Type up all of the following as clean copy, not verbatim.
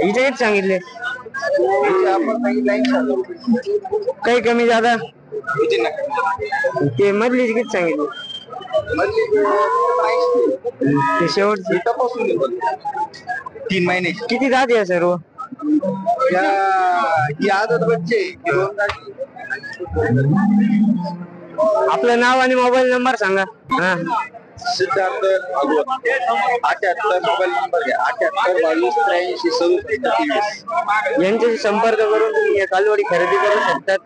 हिचे किती सांगितले? काही कमी जादा? ते मधलीच किती सांगितले? ते शेवटची 3 महिने किती जाते सर्व? आदत बच्चे आपलं नाव आणि मोबाईल नंबर सांगा. हा, सिद्धार्थ भागवत 78 मोबाईल नंबर घ्या 78 22 83 27 यांच्याशी संपर्क करून तुम्ही या कालवडी खरेदी करू शकतात.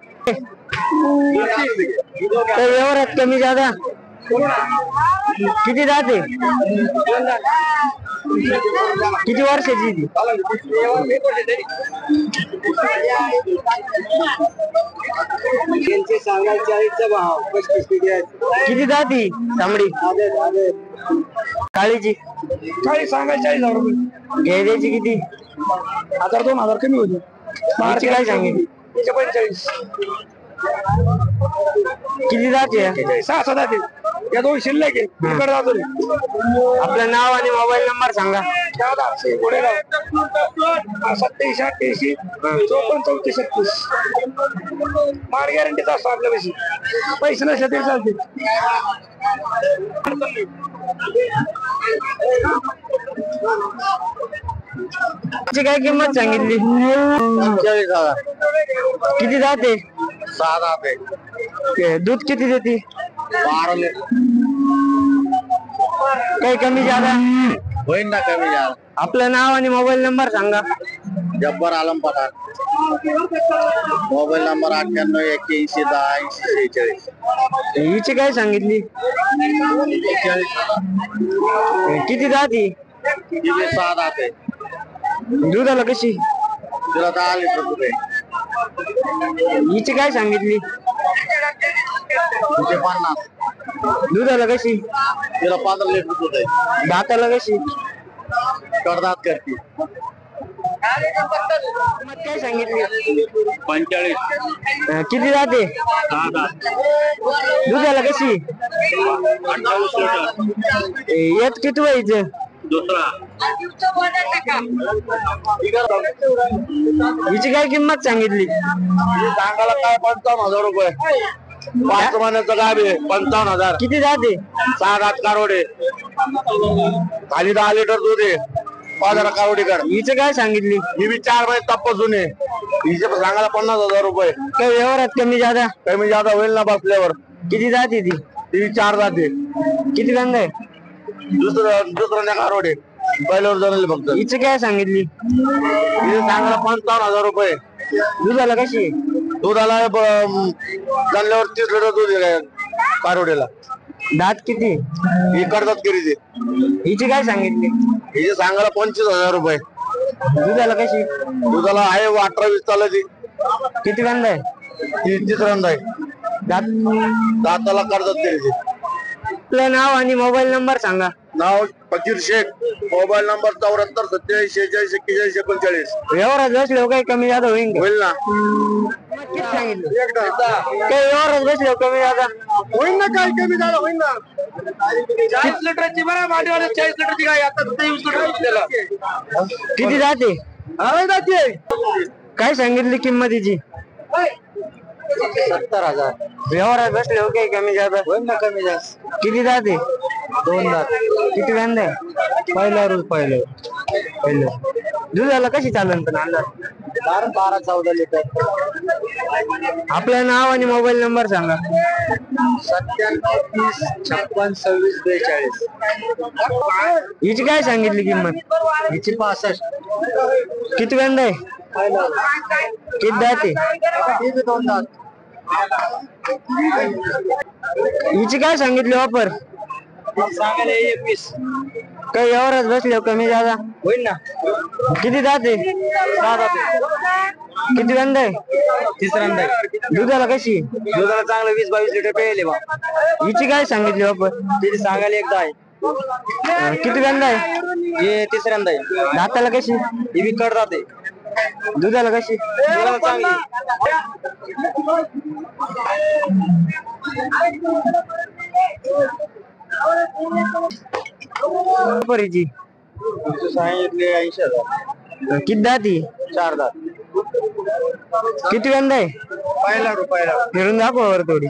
तर व्यवहारात कमी जादा किती जाते? किती वर्षाची ती? सांगाल 40चा भाव 35 किती जाती तांबडी? काळीची सांगाल 40,000 रुपये. घ्यायची किती? 1000-2000 कमी होते. मार्ची काय सांगितली? 45 किती जाते? 6 जाते. या दोन शिल्लक आहे. इकडे जातो रे. आपलं नाव आणि मोबाईल नंबर सांगा. 87-88 54-34-36 माल गॅरंटीचा असतो आपल्या पैसे नसले तरी चालते. काय किंमत सांगितली? 40,000. किती जाते? 6 जाते. दूध किती देते? 12 लिटर. काही कमी जादा होईल ना कमी जादा. आपलं नाव आणि मोबाईल नंबर सांगा. जब्बर आलम पठाण. Mobile number 98 81 10 80 46. हिची काय सांगितली? 41. किती जाती? 6 जाते. दुधाला कशी? तिला 10 लिटर दूध आहे. हिची काय सांगितली? 50. दुधाला कशी? तिला 15 लिटर दूध आहे. दाताला कशी? कडदात करते. किंमत काय सांगितली? 45. किती जाते? 6 जाते. दुधाला कशी? 28 लिटर. यात किती व्हायचं? दुसरा. हिची काय किंमत सांगितली? सांगायला काय 55,000 रुपये. 5 महिन्याचं गाभ आहे. 55,000. किती जाते? 6 दात कारोडे. खाली 10 लिटर दूध आहे. 15 कारोडी कर. हिचं काय सांगितली? ही बी 4 महिने तपासून आहे. हिचे सांगायला 50,000 रुपये. काय व्यवहारात कमी जादा? कमी जादा होईल ना बसल्यावर. किती जाते ती? ती 4 जाते. किती गंध आहे? दुसऱ्या कारोडे पहिल्यावर जमेल फक्त. हिचं काय सांगितली? हिचे सांगायला 55,000 रुपये. दुधाला कशी? दुधाला जणल्यावर 30 लिटर दूध आहे कारोडीला. दात किती? ही करतात किरीचे. हिची काय सांगितली? हिचे सांगायला 25,000 रुपये. दुधाला कशी? दुधाला आहे 18-20 चालायची. किती गंध आहे? ती तिसऱ्यांदा आहे. दात दाताला करतात किरीचे. आपलं नाव आणि मोबाईल नंबर सांगा. नाव फकीर शेख. Mobile number 74 27 46 41 39. व्यवहारात बसले काही कमी जादा होईल का? होईल ना. किती सांगितलं? काही व्यवहारात बसले कमी जादा होईल ना. काय कमी झालं होईल ना. 40 लिटरची बरं मांडीवाले 40 लिटरची गाय आता 20 लिटर. किती जाते? जाते. काय सांगितली किंमत तिची? 70,000. व्यवहारात बसले काही कमी जादा होईल ना कमी जास्त. किती जाते? 2 दात. किती गंध आहे? पहिलं दुधाला कशी चालन पण अंदाज? 12-14 लिटर. आपलं नाव आणि मोबाईल नंबर सांगा. 97 30 56 26 42. हिची काय सांगितली किंमत? हिची 65. किती गंध आहे? किती जाते? 2 दात. हिची काय सांगितली वापर? सांगायला 21. काही व्यवहारात बसले कमी जादा होईल ना. किती जाते? 6 जाते. किती गंध आहे? तिसऱ्यांदा. दुधाला कशी? दुधाला चांगलं 20-22 लिटर पेले बा. हिची काय सांगितली वापर? तिथे सांगायला एकदा आहे. किती गंध आहे? हे तिसऱ्यांदा आहे. दाताला कशी? ही बी कड जाते. दुधाला कशी? दुधाला चांगली. परिची सांगितले 80,000. किती दाती? 4 दात. किती वेंदा आहे? पहिला रुपयाला. फिरून दाखवा वर थोडी.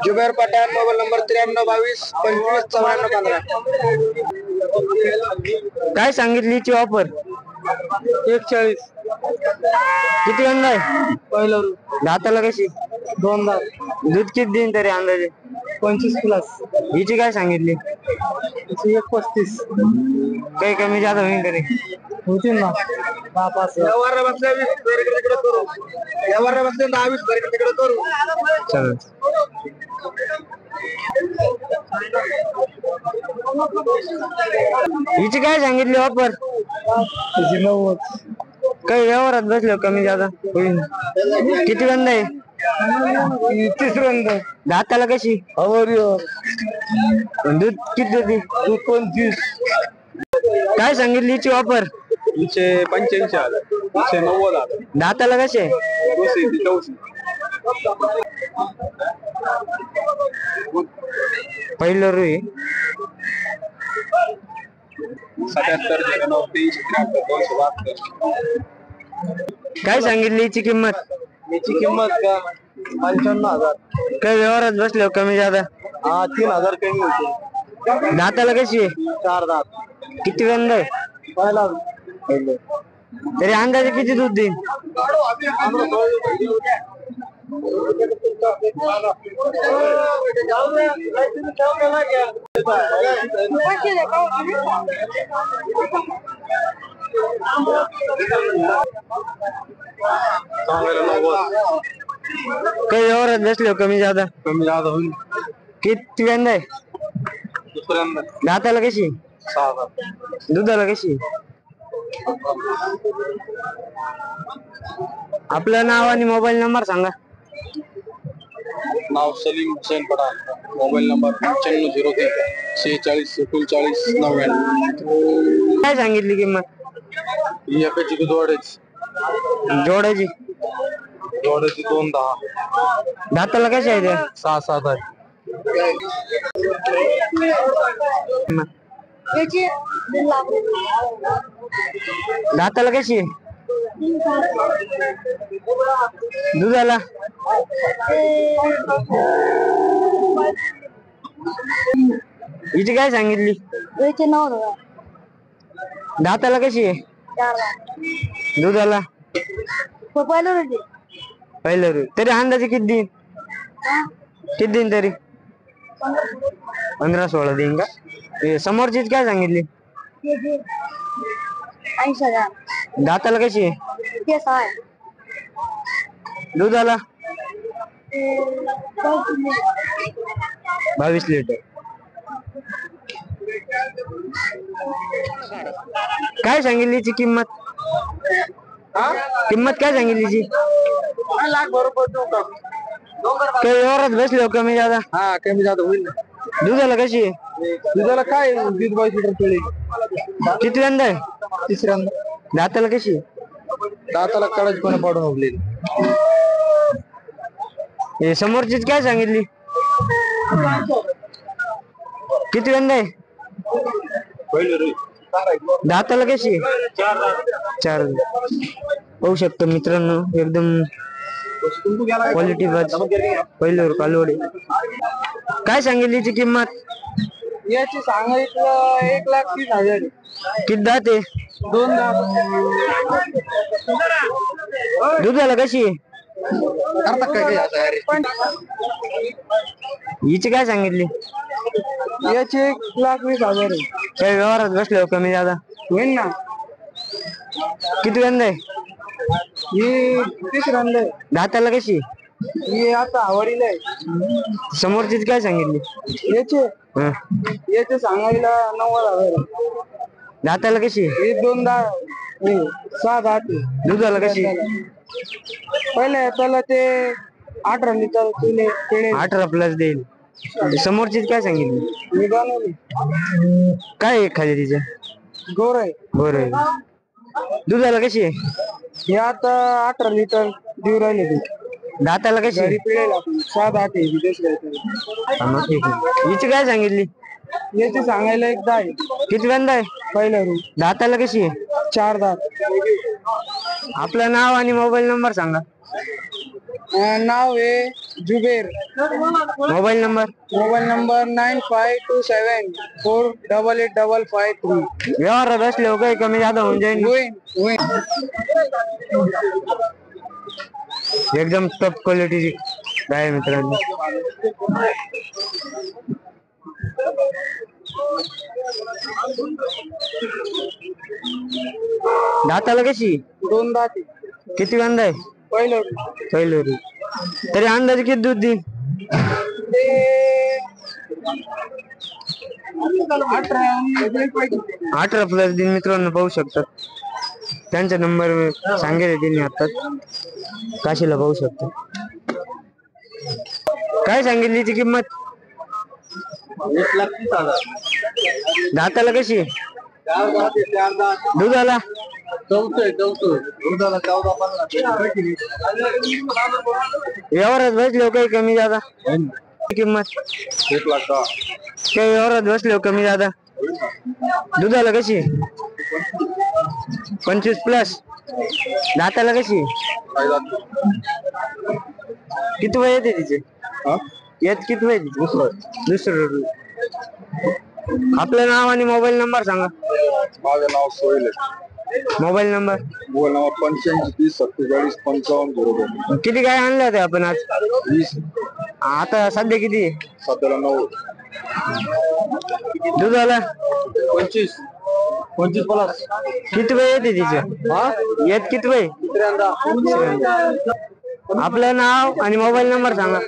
Zuber Pathan, mobile number 9322259415. काय सांगितली हिची ऑफर? 140. किती वेंदा आहे? पहिला दाताला कशी? 2 दात. दूध किती देईन तरी अंदाजे? 25 प्लस. हिची काय सांगितली? 135 काही कमी जादा होईल तरी? होतील ना. 10-5 व्यवहार बसल्या 20 तिकडे करू. व्यवहार बसल्या 10-20 तिकडे करू. चल. हिची काय सांगितली ऑफर? 90. काही व्यवहारात बसलो कमी जादा होईल. किती वेंदा आहे? 3 दाताला कशी? दूध किती देते? 25. काय सांगितली हिची ऑफर? 85,000. 90,000. दाताला कसे? पहिलं रुई. 77. काय सांगितली हिची किंमत? याची किंमत का 55,000. काही व्यवहारात बसलो कमी जादा? 3,000 कमी होते. दाताला कशी आहे? 4 दात. किती वेंदा आहे? पहिला तरी अंदाजे किती दूध देईन? काही व्यवहारात बसलो कमी जादा होईल. किती वेंदा आहे? दुसऱ्यांदा दाताला कशी? 6 दात. दुधाला कशी? आपलं नाव आणि मोबाईल नंबर सांगा. नाव सलीम हुसैन पठाण. Mobile number 9503 46 39 99. काय सांगितली किंमत? एकाची दूध वाढायची. जोडायची? जोडायची 2-10. दाताला कशी आहे ते? 6-7 आहे. दाताला कशी आहे? दुधाला? हिची काय सांगितली? दाताला कशी आहे? दुधाला? पहिलं रू. तरी अंदाजे किती देईन? किती देईन तरी? 15-16 देईन का? समोरचीच काय सांगितली? 80,000. दाताला कशी आहे? केस आहे. दुधाला? 22 लिटर. काय सांगितली हिची किंमत? किंमत काय सांगितली हिची? 1 लाख बरोबर देऊ का? काही व्यवहारात बसलो कमी जादा? हा कमी जादा होईल. दुधाला कशी आहे? दुधाला काय 20-22 लिटर पिळी. किती वेंदा आहे? तिसऱ्यांदा. दाताला कशी आहे? दाताला कडकपणे पाडून उरलेली. हे समोरचीच काय सांगितली? किती वेंदा आहे? दाताला कशी आहे? 4. पाहू शकतो मित्रांनो, एकदम क्वालिटी बाज. पहिल्यावर कालवडे. काय सांगितली हिची किंमत? याची सांगायचं 1,30,000. किती दात आहे? 2 दात. दुधाला कशी आहे? करतात काय हिची काय सांगितली? याची 1,20,000 आहे. काही व्यवहारात बसलो कमी जादा होईल ना. किती वेंदा आहे? ही तिसऱ्यांदा आहे. दाताला कशी? ही आता आवडीला आहे. समोरचीच काय सांगितली? हं. याचे सांगायला 90,000. दाताला कशी? ही 2 दात. 6 दात. दुधाला कशी? पहिले त्याला ते 18 लिटर 18 प्लस देईल. समोरचीच काय सांगितली? मी बनवली. काय आहे खाली तिच्या? गोर आहे. बरं. दुधाला कशी आहे? हे आता 18 लिटर देऊ राहिले ते. दाताला कशी घरी पिळेल आपण 7 8 आहे विदेश हा, मग ठीक आहे. हिची काय सांगितली? याची सांगायला एकदा आहे किती वेंदा आहे? पहिलं रूम दाताला कशी आहे? 4 दात. आपलं नाव आणि मोबाईल नंबर सांगा. नाव आहे Zuber. Mobile number? Mobile number 9527488553. व्यवहारात असले काही कमी जादा होऊन जाईल. होईल. एकदम टॉप क्वालिटीची गाय आहे मित्रांनो. दाताला कशी? 2 दात आहे. किती वेंदा आहे? पहिलं पहिलं रू. तरी अंदाज किती दूध देईल? ते 18 प्लस दिन मित्रांनो पाहू शकतात. त्यांचा नंबर सांगेल त्यांनी आता काशीला पाहू शकतो. काय सांगितली ती किंमत? 1,30,000. दाताला कशी? दुधाला? दुधाला 14-15. व्यवहारात बसले काही कमी जादा किंमत? 1,10,000. काही व्यवहारात बसले कमी जादा. दुधाला कशी? 25 प्लस. दाताला कशी? किती वय येते तिचे? येत किती वय तिचे? दुसरं. आपलं नाव आणि मोबाईल नंबर सांगा. माझं नाव Sohail. Mobile number? Mobile number 8530475502. किती काय आणल्या होत्या आपण आज? 20. आता सध्या किती? सध्याला 9. दुधाला? 25 प्लस. किती वय येते तिचं? येत किती वय? आपलं नाव आणि मोबाईल नंबर सांगा.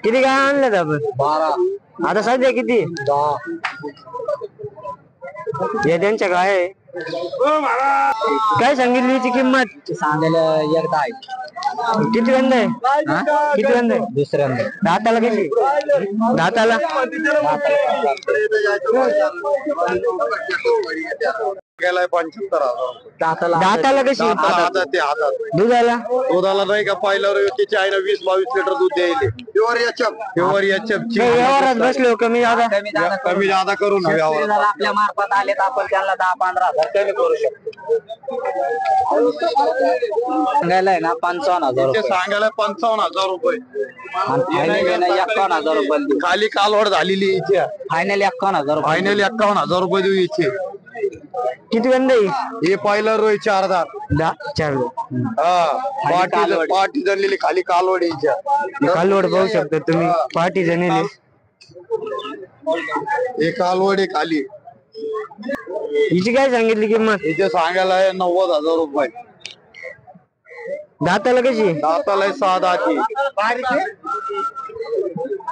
किती काय आणल्यात आपण? 12. आता सध्या किती? 10. हे त्यांच्या काय आहे? काय सांगितली हिची किंमत? सांगायला एकदा आहे. किती वेंद आहे? किती वेंद आहे? दुसऱ्यांदा. दाताला कशी? दाताला? गेलाय 75,000. दाताला कशी? दुधाला? दुधाला नाही का पहिल्यावर तिच्या आईनं 20-22 लिटर दूध द्यायले. Pure HF. व्यवहारात बसलो कमी जादा? कमी जादा करू ना व्यवहार. आपल्या मार्फत आले तर आपण त्यांना 10-15,000 कमी करू शकतो. सांगायला आहे ना 55,000 ते रुपये. सांगायला 55,000 रुपये. आणि फायनल 51,000 रुपये. खाली कालवड झालेली इथे. फायनल 51,000 रुपये. फायनल 51,000 रुपये देऊ इथे. किती वेंद आहे? हे पहिलं रोय 4 दात. 4. पाठी धरलेली खाली कालवड इथे. कालवड पाहू शकता तुम्ही. पाठी जणेली. हे कालवड आहे खाली. हिची काय सांगितली किंमत? इथे सांगायला आहे 90,000 रुपये. दाताला कशी? दाताला 6 दाती.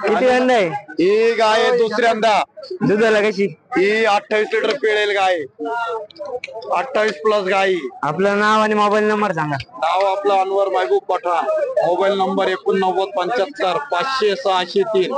किती वेंद आहे? ही गाय आहे दुसऱ्यांदा. दुधाला कशी? ही 28 लिटर पिळेल गाय. 28 प्लस गाय. आपलं नाव आणि मोबाईल नंबर सांगा. नाव आपलं अनवर महबूब पठाण. Mobile number 8975 500 603.